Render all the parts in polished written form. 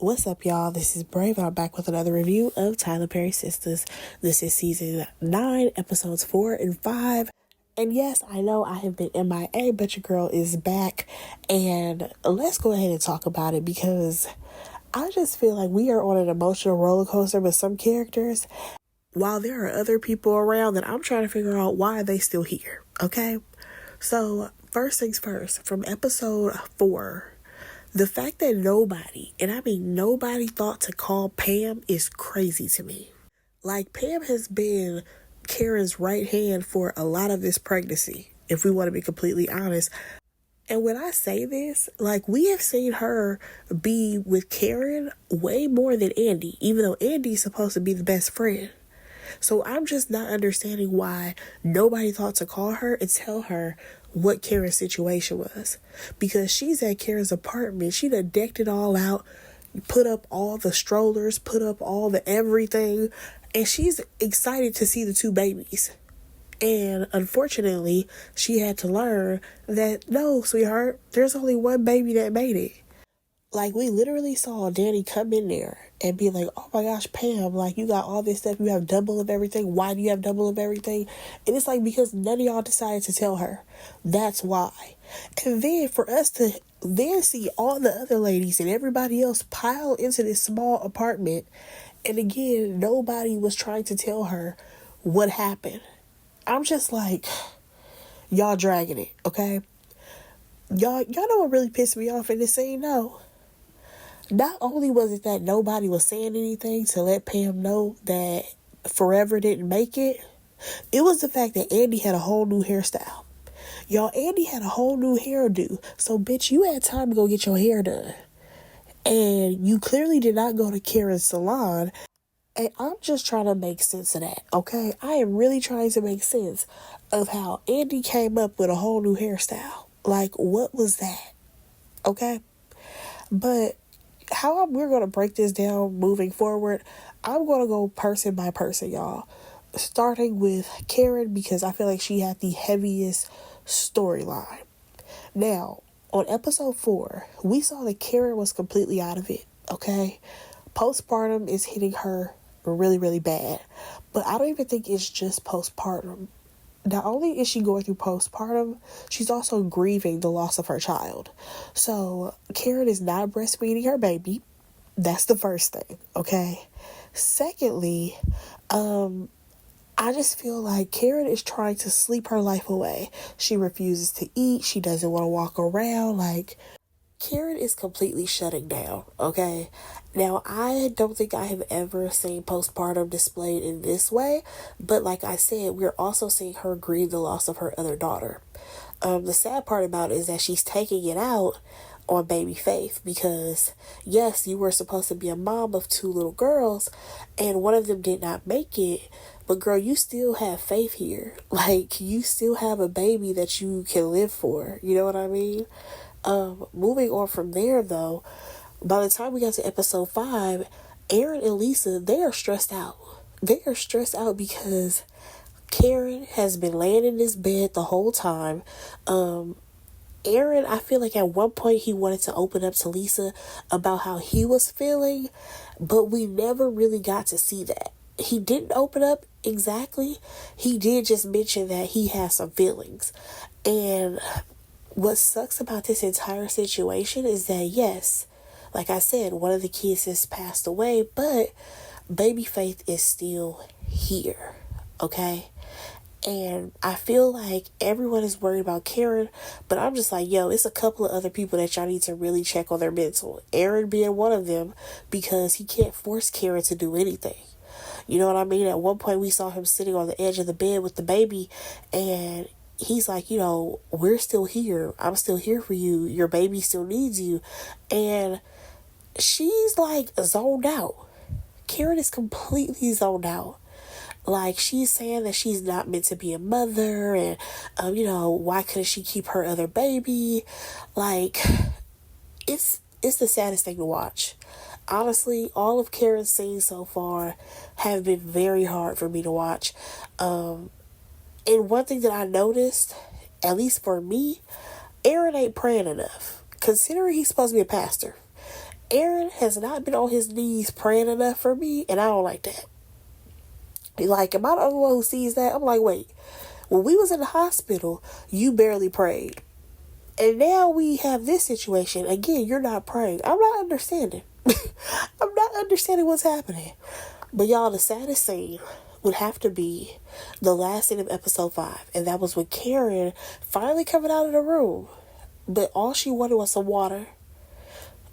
What's up, y'all? This is Brave. I'm back with another review of Tyler Perry Sistas. This is season 9, episodes 4 and 5. And yes, I know I have been MIA, but your girl is back. And let's go ahead and talk about it because I just feel like we are on an emotional roller coaster with some characters, while there are other people around that I'm trying to figure out why are they still here, okay? So, first things first, from episode 4, the fact that nobody, and I mean nobody, thought to call Pam is crazy to me. Like, Pam has been Karen's right hand for a lot of this pregnancy, if we want to be completely honest. And when I say this, like, we have seen her be with Karen way more than Andy, even though Andy's supposed to be the best friend. So I'm just not understanding why nobody thought to call her and tell her what Karen's situation was. Because she's at Karen's apartment. She done decked it all out, put up all the strollers, put up all the everything. And she's excited to see the 2 babies. And unfortunately, she had to learn that, no, sweetheart, there's only one baby that made it. Like, we literally saw Danny come in there and be like, oh my gosh, Pam, like, you got all this stuff. You have double of everything. Why do you have double of everything? And it's like, because none of y'all decided to tell her. That's why. And then for us to then see all the other ladies and everybody else pile into this small apartment. And again, nobody was trying to tell her what happened. I'm just like, y'all dragging it, okay? Y'all know what really pissed me off in this scene? No. Not only was it that nobody was saying anything to let Pam know that Forever didn't make it, it was the fact that Andy had a whole new hairstyle. Y'all, Andy had a whole new hairdo. So, bitch, you had time to go get your hair done. And you clearly did not go to Karen's salon. And I'm just trying to make sense of that, okay? I am really trying to make sense of how Andy came up with a whole new hairstyle. Like, what was that? Okay? But how we're going to break this down moving forward, I'm going to go person by person, y'all. Starting with Karen, because I feel like she had the heaviest storyline. Now, on episode 4, we saw that Karen was completely out of it, okay? Postpartum is hitting her really, really bad. But I don't even think it's just postpartum. Not only is she going through postpartum, she's also grieving the loss of her child. So Karen is not breastfeeding her baby. That's the first thing, okay? Secondly, I just feel like Karen is trying to sleep her life away. She refuses to eat. She doesn't want to walk around. Like, Karen is completely shutting down, okay? Now, I don't think I have ever seen postpartum displayed in this way, but like I said, we're also seeing her grieve the loss of her other daughter. The sad part about it is that she's taking it out on baby Faith because, yes, you were supposed to be a mom of 2 little girls, and one of them did not make it, but girl, you still have Faith here. Like, you still have a baby that you can live for, you know what I mean? Moving on from there, though, by the time we got to episode 5, Aaron and Lisa, they are stressed out. They are stressed out because Karen has been laying in this bed the whole time. Aaron, I feel like at one point he wanted to open up to Lisa about how he was feeling, but we never really got to see that. He didn't open up exactly. He did just mention that he has some feelings. And what sucks about this entire situation is that, yes, like I said, one of the kids has passed away, but baby Faith is still here, okay? And I feel like everyone is worried about Karen, but I'm just like, yo, it's a couple of other people that y'all need to really check on their mental. Aaron being one of them, because he can't force Karen to do anything. You know what I mean? At one point we saw him sitting on the edge of the bed with the baby, and he's like, you know, we're still here. I'm still here for you. Your baby still needs you. And she's like zoned out. Karen is completely zoned out. Like, she's saying that she's not meant to be a mother, and you know, why couldn't she keep her other baby? Like, it's the saddest thing to watch. Honestly, all of Karen's scenes so far have been very hard for me to watch. And one thing that I noticed, at least for me, Aaron ain't praying enough. Considering he's supposed to be a pastor. Aaron has not been on his knees praying enough for me, and I don't like that. Like, am I the only one who sees that? I'm like, wait, when we was in the hospital, you barely prayed. And now we have this situation. Again, you're not praying. I'm not understanding. I'm not understanding what's happening. But y'all, the saddest scene would have to be the last scene of episode 5. And that was with Karen finally coming out of the room. But all she wanted was some water.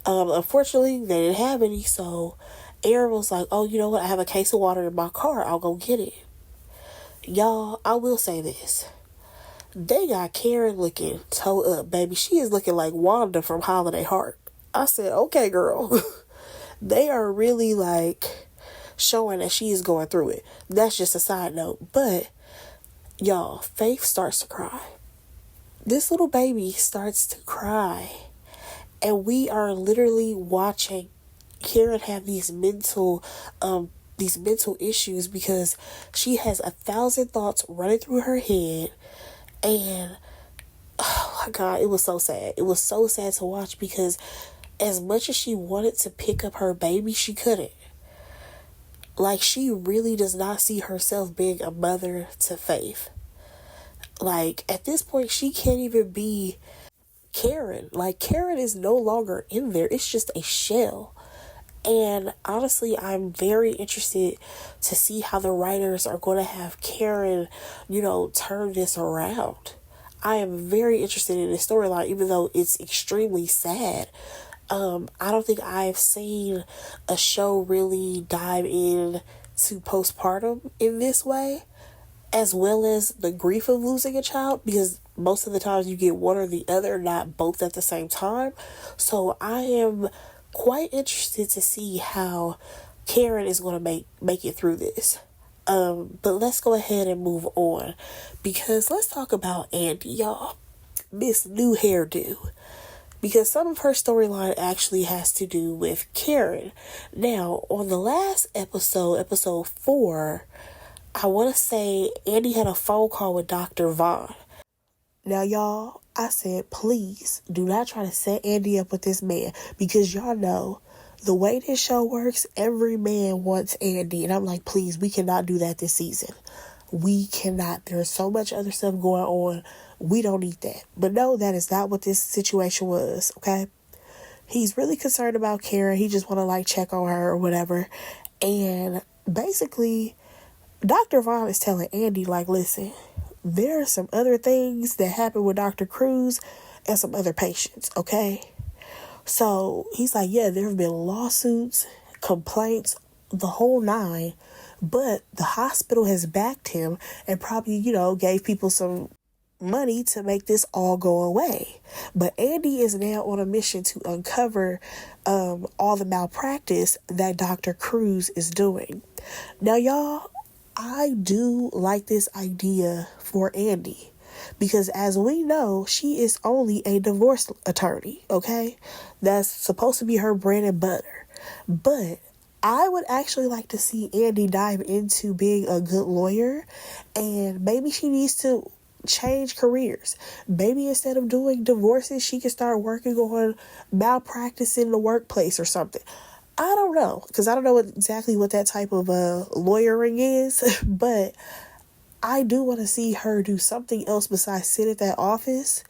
Unfortunately, they didn't have any. So Aaron was like, oh, you know what? I have a case of water in my car. I'll go get it. Y'all, I will say this. They got Karen looking toe up, baby. She is looking like Wanda from Holiday Heart. I said, okay, girl. They are really like showing that she is going through it. That's just a side note. But y'all, Faith starts to cry. This little baby starts to cry. And we are literally watching Karen have these mental issues because she has 1,000 thoughts running through her head. And oh my God, it was so sad. It was so sad to watch because as much as she wanted to pick up her baby, she couldn't. Like, she really does not see herself being a mother to Faith. Like, at this point, she can't even be Karen. Like, Karen is no longer in there. It's just a shell. And honestly, I'm very interested to see how the writers are going to have Karen, turn this around. I am very interested in this storyline, even though it's extremely sad. I don't think I've seen a show really dive in to postpartum in this way, as well as the grief of losing a child, because most of the times you get one or the other, not both at the same time. So I am quite interested to see how Karen is going to make it through this. But let's go ahead and move on, because let's talk about Andy, y'all. Miss New Hairdo. Because some of her storyline actually has to do with Karen. Now, on the last episode 4, I want to say Andy had a phone call with Dr. Vaughn. Now, y'all, I said, please do not try to set Andy up with this man, because y'all know the way this show works, every man wants Andy. And I'm like, please, we cannot do that this season. We cannot. There's so much other stuff going on. We don't need that. But no, that is not what this situation was, okay? He's really concerned about Karen. He just want to check on her or whatever. And basically, Dr. Vaughn is telling Andy, listen, there are some other things that happened with Dr. Cruz and some other patients, okay? So he's like, yeah, there have been lawsuits, complaints, the whole 9, but the hospital has backed him and probably, gave people some money to make this all go away. But Andy is now on a mission to uncover all the malpractice that Dr. Cruz is doing. Now, y'all, I do like this idea for Andy, because as we know, she is only a divorce attorney, okay? That's supposed to be her bread and butter. But I would actually like to see Andy dive into being a good lawyer, and maybe she needs to change careers. Maybe instead of doing divorces, she can start working on malpractice in the workplace or something. I don't know, because I don't know exactly what that type of lawyering is, but I do want to see her do something else besides sit at that office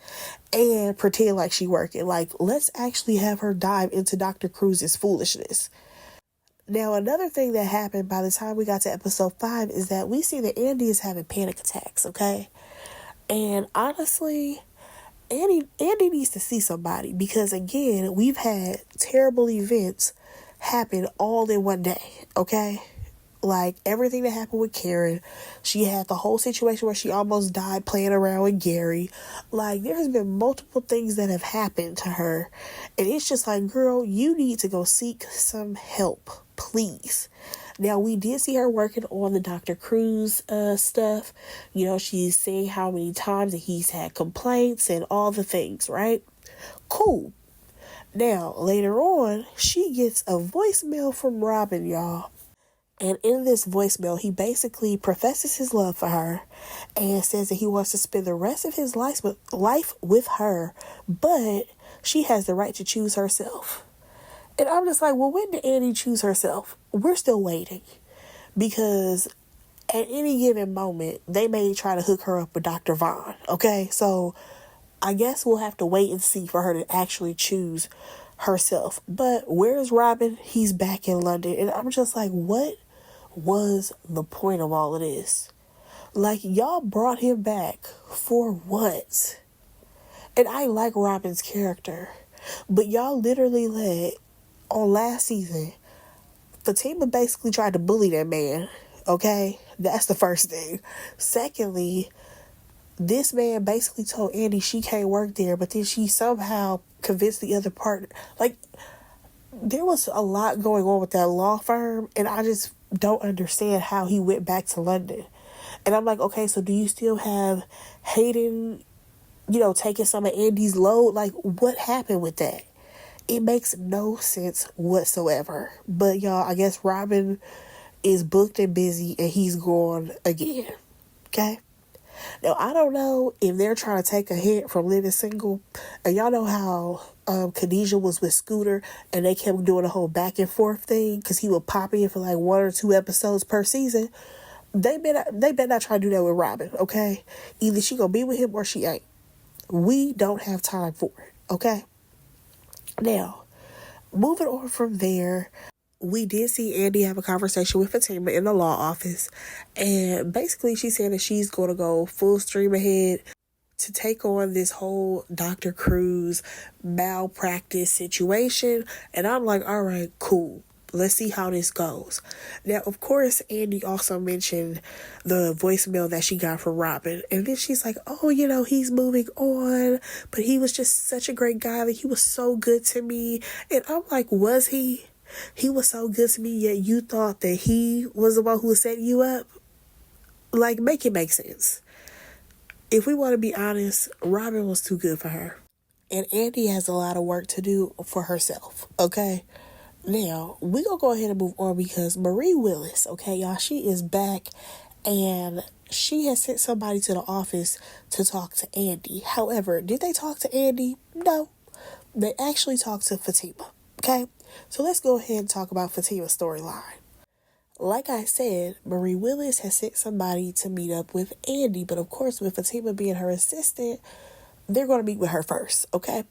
and pretend like she working. Let's actually have her dive into Dr. Cruz's foolishness. Now, another thing that happened by the time we got to episode 5 is that we see that Andy is having panic attacks, okay? And honestly, Andy needs to see somebody, because again, we've had terrible events happen all in one day, okay? Everything that happened with Karen, she had the whole situation where she almost died playing around with Gary. There has been multiple things that have happened to her, and it's just girl, you need to go seek some help, please. Now, we did see her working on the Dr. Cruz stuff. She's saying how many times that he's had complaints and all the things, right? Cool. Now, later on, she gets a voicemail from Robin, y'all. And in this voicemail, he basically professes his love for her and says that he wants to spend the rest of his life with her, but she has the right to choose herself. And I'm just like, well, when did Andy choose herself? We're still waiting. Because at any given moment, they may try to hook her up with Dr. Vaughn. Okay? So I guess we'll have to wait and see for her to actually choose herself. But where's Robin? He's back in London. And I'm just like, what was the point of all of this? Like, y'all brought him back for what? And I like Robin's character. But y'all literally let, on last season, Fatima basically tried to bully that man. Okay? That's the first thing. Secondly, this man basically told Andy she can't work there, but then she somehow convinced the other partner. Like, there was a lot going on with that law firm, and I just don't understand how he went back to London. And I'm like, okay, so do you still have Hayden, taking some of Andy's load? Like, what happened with that? It makes no sense whatsoever. But y'all, I guess Robin is booked and busy and he's gone again. Okay? Now, I don't know if they're trying to take a hint from Living Single. And y'all know how Khadijah was with Scooter and they kept doing a whole back and forth thing because he would pop in for like 1 or 2 episodes per season. They better not try to do that with Robin, okay? Either she gonna be with him or she ain't. We don't have time for it, okay? Now, moving on from there, we did see Andy have a conversation with Fatima in the law office. And basically she said that she's going to go full stream ahead to take on this whole Dr. Cruz malpractice situation. And I'm like, all right, cool. Let's see how this goes. Now, of course, Andy also mentioned the voicemail that she got from Robin. And then she's like, oh, he's moving on. But he was just such a great guy. Like, he was so good to me. And I'm like, was he? He was so good to me, yet you thought that he was the one who was setting you up? Like, make it make sense. If we want to be honest, Robin was too good for her. And Andy has a lot of work to do for herself, okay? Now, we're going to go ahead and move on because Marie Willis, okay, y'all, she is back and she has sent somebody to the office to talk to Andy. However, did they talk to Andy? No. They actually talked to Fatima, okay? So let's go ahead and talk about Fatima's storyline. Like I said, Marie Willis has sent somebody to meet up with Andy, but of course, with Fatima being her assistant, they're going to meet with her first, okay?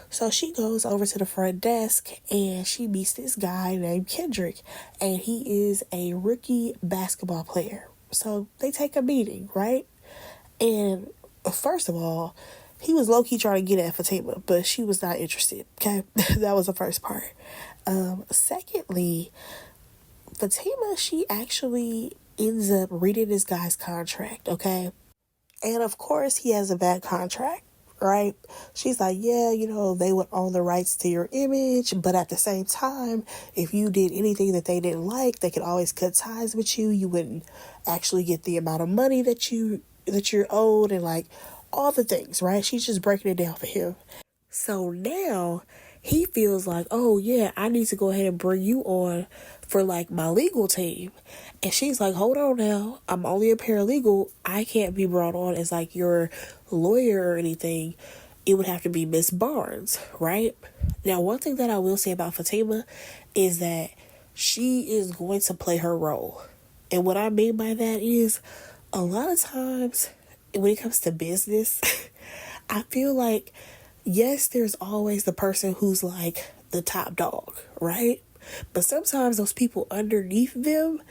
So she goes over to the front desk and she meets this guy named Kendrick, and he is a rookie basketball player. So they take a meeting, right? And first of all, he was low-key trying to get at Fatima, but she was not interested, okay? That was the first part. Secondly, Fatima, she actually ends up reading this guy's contract, okay? And of course, he has a bad contract, right? She's like, yeah, they would own the rights to your image, but at the same time, if you did anything that they didn't like, they could always cut ties with you. You wouldn't actually get the amount of money that you're owed, and like all the things, right? She's just breaking it down for him. So now he feels like, oh yeah, I need to go ahead and bring you on for like my legal team. And she's like, hold on now, I'm only a paralegal. I can't be brought on as like your lawyer or anything. It would have to be Miss Barnes, right? Now, one thing that I will say about Fatima is that she is going to play her role. And what I mean by that is a lot of times when it comes to business, I feel like, yes, there's always the person who's like the top dog, right? But sometimes those people underneath them,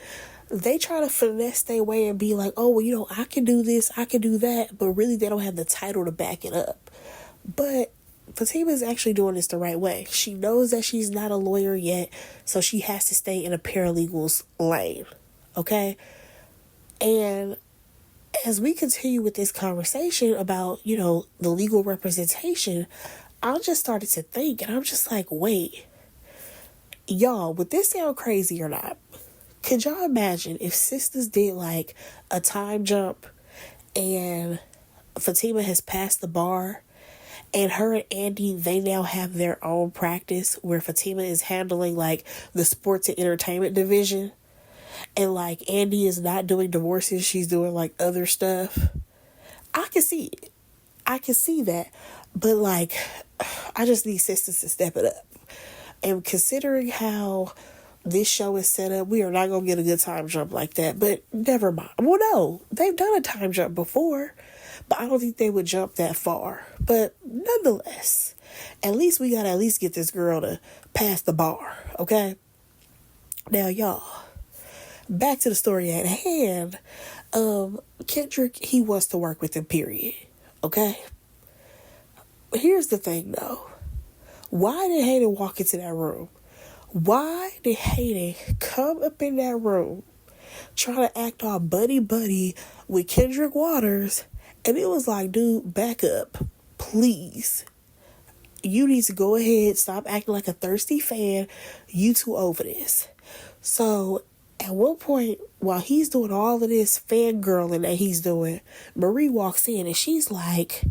they try to finesse their way and be like, oh, well, I can do this, I can do that. But really, they don't have the title to back it up. But Fatima is actually doing this the right way. She knows that she's not a lawyer yet, so she has to stay in a paralegal's lane, okay? And as we continue with this conversation about, the legal representation, I just started to think, and I'm just like, wait, y'all, would this sound crazy or not? Could y'all imagine if Sistas did like a time jump and Fatima has passed the bar and her and Andy, they now have their own practice where Fatima is handling like the sports and entertainment division, and like Andy is not doing divorces, she's doing like other stuff. I can see it. I can see that. But like, I just need Sistas to step it up. And considering how this show is set up, we are not going to get a good time jump like that. But never mind. Well, no, they've done a time jump before, but I don't think they would jump that far. But nonetheless, at least we got to at least get this girl to pass the bar, okay? Now, y'all, back to the story at hand. Kendrick, he wants to work with him, period. Okay? Here's the thing, though. Why did Hayden walk into that room? Why did Hayden come up in that room trying to act all buddy-buddy with Kendrick Waters? And it was like, dude, back up. Please. You need to go ahead. Stop acting like a thirsty fan. You two over this. So, at one point, while he's doing all of this fangirling that he's doing, Marie walks in and she's like,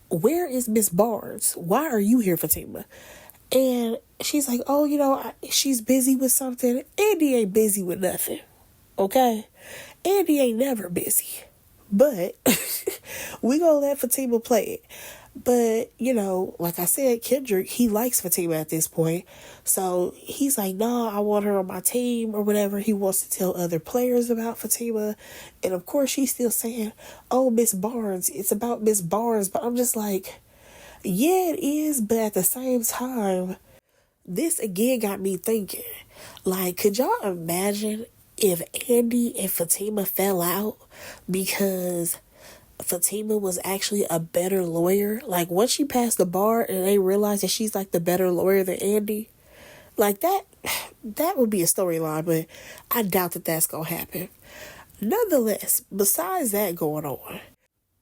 where is Miss Barnes? Why are you here, Fatima? And she's like, oh, she's busy with something. Andy ain't busy with nothing. Okay? Andy ain't never busy. But we gonna let Fatima play it. But, like I said, Kendrick, he likes Fatima at this point. So he's like, no, I want her on my team or whatever. He wants to tell other players about Fatima. And of course, she's still saying, oh, Miss Barnes, it's about Miss Barnes. But I'm just like, yeah, it is. But at the same time, this again got me thinking, like, could y'all imagine if Andy and Fatima fell out because Fatima was actually a better lawyer? Like, once she passed the bar and they realized that she's like the better lawyer than Andy, like that would be a storyline, but I doubt that that's gonna happen. Nonetheless, besides that going on,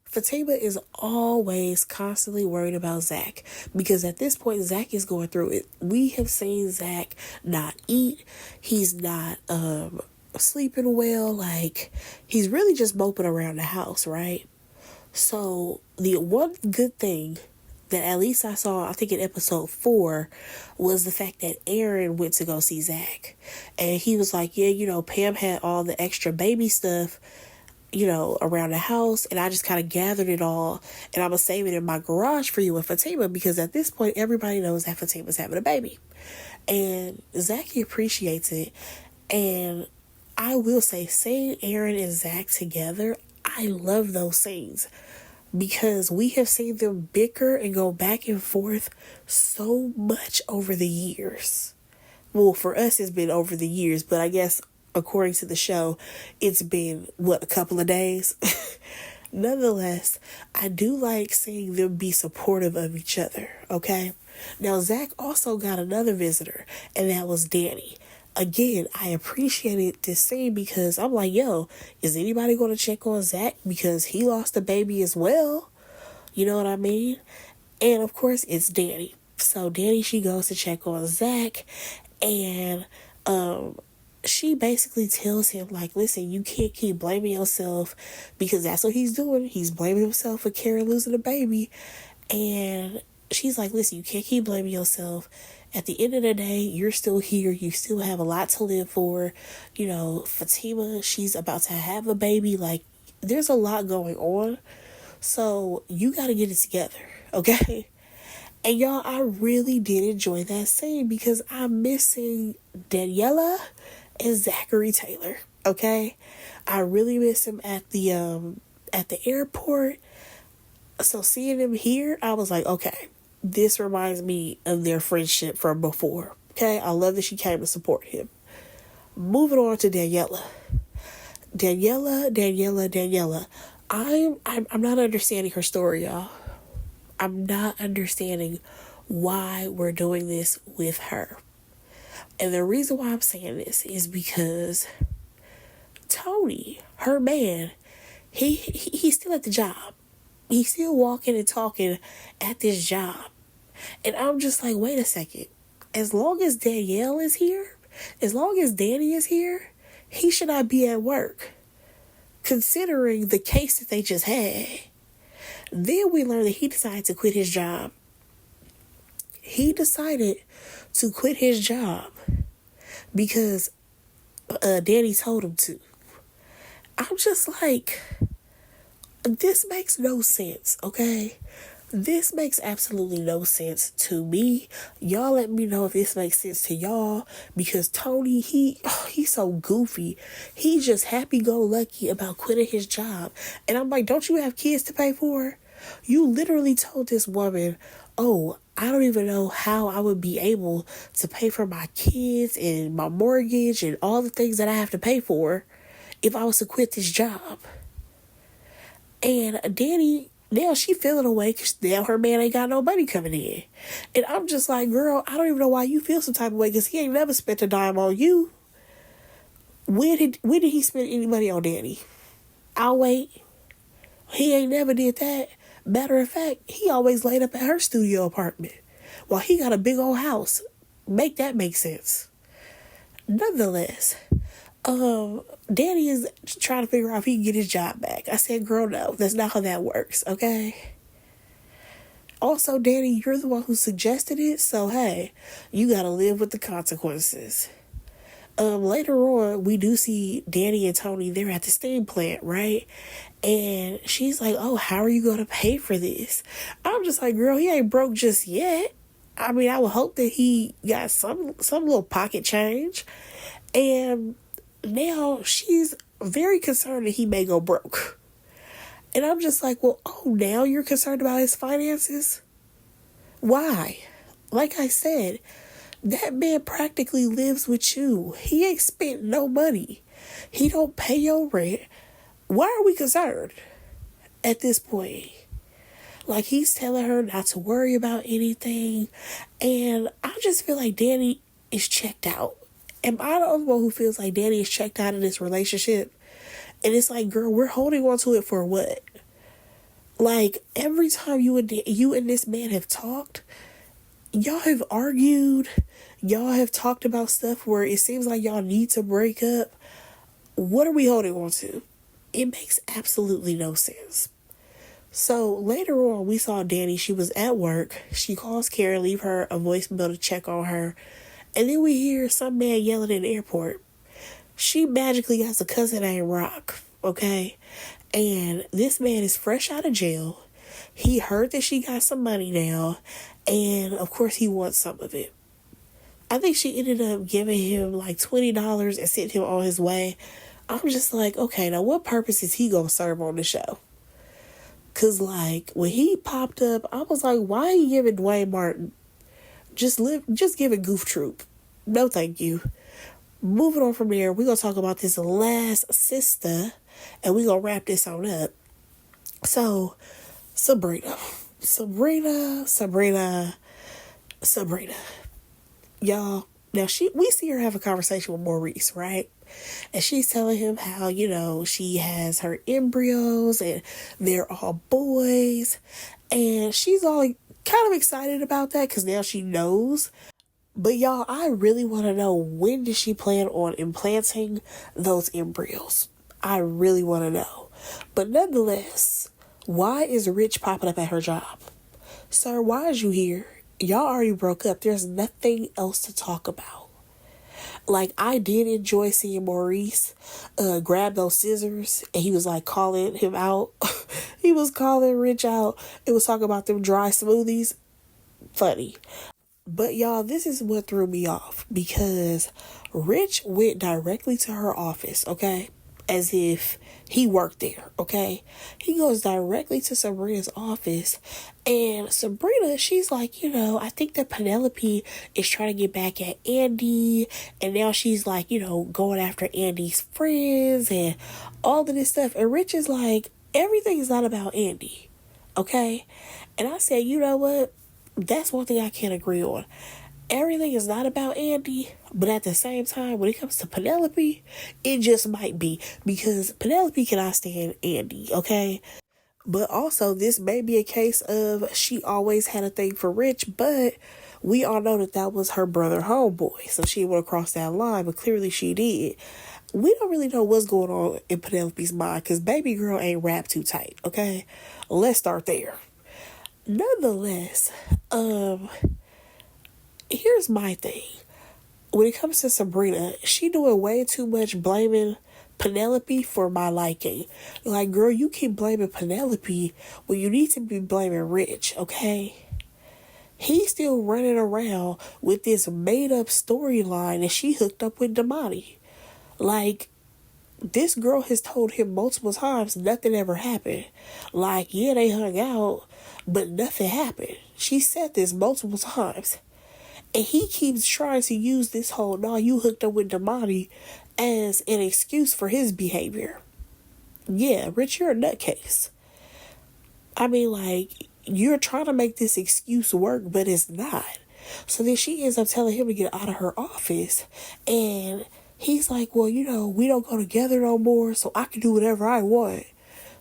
Fatima is always constantly worried about Zach, because at this point Zach is going through it. We have seen Zach not eat. He's not sleeping well. Like, he's really just moping around the house, right? So the one good thing that at least I saw, I think in episode 4, was the fact that Aaron went to go see Zach. And he was like, yeah, Pam had all the extra baby stuff, around the house. And I just kind of gathered it all. And I'm going to save it in my garage for you and Fatima, because at this point, everybody knows that Fatima's having a baby. And Zach appreciates it. And I will say, seeing Aaron and Zach together, I love those scenes, because we have seen them bicker and go back and forth so much over the years. Well, for us, it's been over the years, but I guess according to the show, it's been, a couple of days? Nonetheless, I do like seeing them be supportive of each other, okay? Now, Zach also got another visitor, and that was Danny. Again, I appreciated this scene because I'm like, yo, is anybody going to check on Zach? Because he lost a baby as well. You know what I mean? And of course, it's Danny. So Danny, she goes to check on Zach, and she basically tells him, like, listen, you can't keep blaming yourself, because that's what he's doing. He's blaming himself for Karen losing a baby. And she's like, listen, you can't keep blaming yourself. At the end of the day, you're still here. You still have a lot to live for. Fatima, she's about to have a baby. Like, there's a lot going on. So you got to get it together, okay? And y'all, I really did enjoy that scene, because I'm missing Daniela and Zachary Taylor, okay? I really miss him at the airport. So seeing him here, I was like, okay, this reminds me of their friendship from before. Okay, I love that she came to support him. Moving on to Daniela. Daniela. I'm not understanding her story, y'all. I'm not understanding why we're doing this with her. And the reason why I'm saying this is because Tony, her man, he's still at the job. He's still walking and talking at this job. And I'm just like, wait a second. As long as Danielle is here, as long as Danny is here, he should not be at work, considering the case that they just had. Then we learned that he decided to quit his job. He decided to quit his job because Danny told him to. I'm just like, this makes no sense, okay? This makes absolutely no sense to me. Y'all let me know if this makes sense to y'all, because Tony, he's so goofy. He's just happy-go-lucky about quitting his job. And I'm like, don't you have kids to pay for? You literally told this woman, oh, I don't even know how I would be able to pay for my kids and my mortgage and all the things that I have to pay for if I was to quit this job. And Danny, now she feeling away because now her man ain't got no money coming in. And I'm just like, girl, I don't even know why you feel some type of way, because he ain't never spent a dime on you. When did he spend any money on Danny? I'll wait. He ain't never did that. Matter of fact, he always laid up at her studio apartment while he got a big old house. Make that make sense. Nonetheless, Danny is trying to figure out if he can get his job back. I said, girl, no, that's not how that works, okay? Also, Danny, you're the one who suggested it, so hey, you gotta live with the consequences. Later on, we do see Danny and Tony, they're at the steam plant, right? And she's like, oh, how are you going to pay for this? I'm just like, girl, he ain't broke just yet. I mean, I would hope that he got some little pocket change. And now she's very concerned that he may go broke. And I'm just like, well, oh, now you're concerned about his finances? Why? Like I said, that man practically lives with you. He ain't spent no money. He don't pay your rent. Why are we concerned at this point? Like, he's telling her not to worry about anything. And I just feel like Danny is checked out. Am I the only one who feels like Danny is checked out in this relationship? And it's like, girl, we're holding on to it for what? Like, every time you and this man have talked, y'all have argued. Y'all have talked about stuff where it seems like y'all need to break up. What are we holding on to? It makes absolutely no sense. So later on, we saw Danny. She was at work. She calls Karen, leave her a voicemail to check on her. And then we hear some man yelling in the airport. She magically has a cousin named Rock, okay? And this man is fresh out of jail. He heard that she got some money now. And of course, he wants some of it. I think she ended up giving him like $20 and sent him on his way. I'm just like, okay, now what purpose is he gonna serve on the show? Cause like when he popped up, I was like, why are you giving Dwayne Martin? Just give it Goof Troop. No, thank you. Moving on from there, we're gonna talk about this last sister, and we're gonna wrap this on up. So, Sabrina. Y'all, now we see her have a conversation with Maurice, right? And she's telling him how, she has her embryos and they're all boys. And she's all kind of excited about that because now she knows. But y'all, I really want to know, when does she plan on implanting those embryos? I really want to know. But nonetheless, why is Rich popping up at her job? Sir, why is you here? Y'all already broke up. There's nothing else to talk about. Like, I did enjoy seeing Maurice grab those scissors and he was like calling him out. He was calling Rich out. It was talking about them dry smoothies. Funny. But y'all, this is what threw me off, because Rich went directly to her office, okay? As if he worked there, okay? He goes directly to Sabrina's office, and Sabrina, she's like, I think that Penelope is trying to get back at Andy, and now she's like, going after Andy's friends and all of this stuff. And Rich is like, everything is not about Andy, okay? And I said, you know what? That's one thing I can't agree on. Everything is not about Andy, but at the same time, when it comes to Penelope, it just might be, because Penelope cannot stand Andy, okay? But also, this may be a case of she always had a thing for Rich, but we all know that was her brother homeboy, so she didn't want to cross that line, but clearly she did. We don't really know what's going on in Penelope's mind, because baby girl ain't wrapped too tight, okay? Let's start there. Nonetheless, here's my thing. When it comes to Sabrina, she doing way too much blaming Penelope for my liking. Like, girl, you keep blaming Penelope when you need to be blaming Rich, okay? He's still running around with this made up storyline and she hooked up with Damani. Like, this girl has told him multiple times nothing ever happened. Like, yeah, they hung out, but nothing happened. She said this multiple times. And he keeps trying to use this whole, "no, you hooked up with Damani," as an excuse for his behavior. Yeah, Rich, you're a nutcase. I mean, like, you're trying to make this excuse work, but it's not. So then she ends up telling him to get out of her office. And he's like, "well, we don't go together no more, so I can do whatever I want."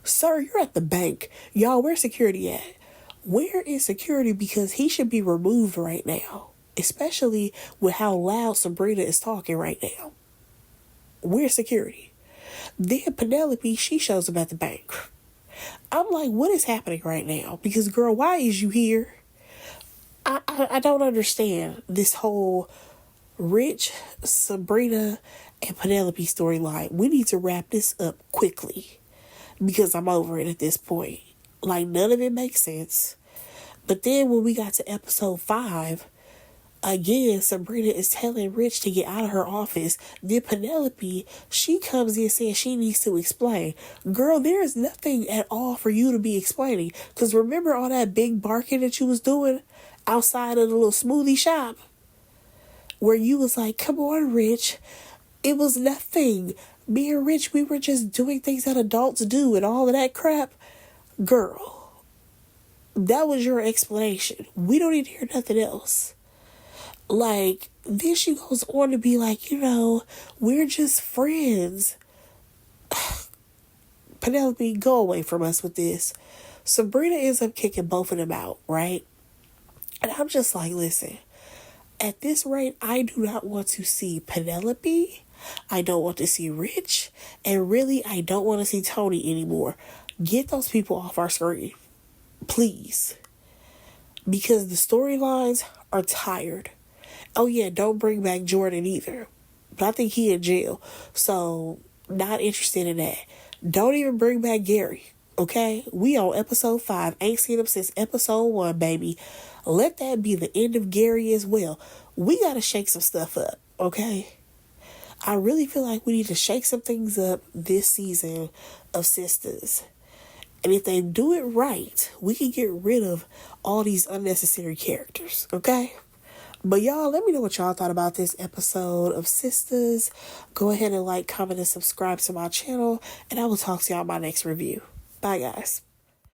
Sir, you're at the bank. Y'all, where's security at? Where is security? Because he should be removed right now. Especially with how loud Sabrina is talking right now. Where's security? Then Penelope, she shows up at the bank. I'm like, what is happening right now? Because, girl, why is you here? I don't understand this whole Rich, Sabrina, and Penelope storyline. We need to wrap this up quickly because I'm over it at this point. Like, none of it makes sense. But then when we got to episode 5, again, Sabrina is telling Rich to get out of her office. Then Penelope, she comes in saying she needs to explain. Girl, there is nothing at all for you to be explaining. Because remember all that big barking that you was doing outside of the little smoothie shop? Where you was like, "come on, Rich." It was nothing. Me and Rich, we were just doing things that adults do and all of that crap. Girl, that was your explanation. We don't need to hear nothing else. Like, then she goes on to be like, we're just friends. Penelope, go away from us with this. Sabrina ends up kicking both of them out, right? And I'm just like, listen, at this rate, I do not want to see Penelope. I don't want to see Rich. And really, I don't want to see Tony anymore. Get those people off our screen. Please. Because the storylines are tired. Oh yeah, don't bring back Jordan either. But I think he in jail. So, not interested in that. Don't even bring back Gary. Okay? We on episode 5. Ain't seen him since episode 1, baby. Let that be the end of Gary as well. We gotta shake some stuff up. Okay? I really feel like we need to shake some things up this season of Sistas. And if they do it right, we can get rid of all these unnecessary characters. Okay? But y'all, let me know what y'all thought about this episode of Sistas. Go ahead and like, comment, and subscribe to my channel. And I will talk to y'all in my next review. Bye, guys.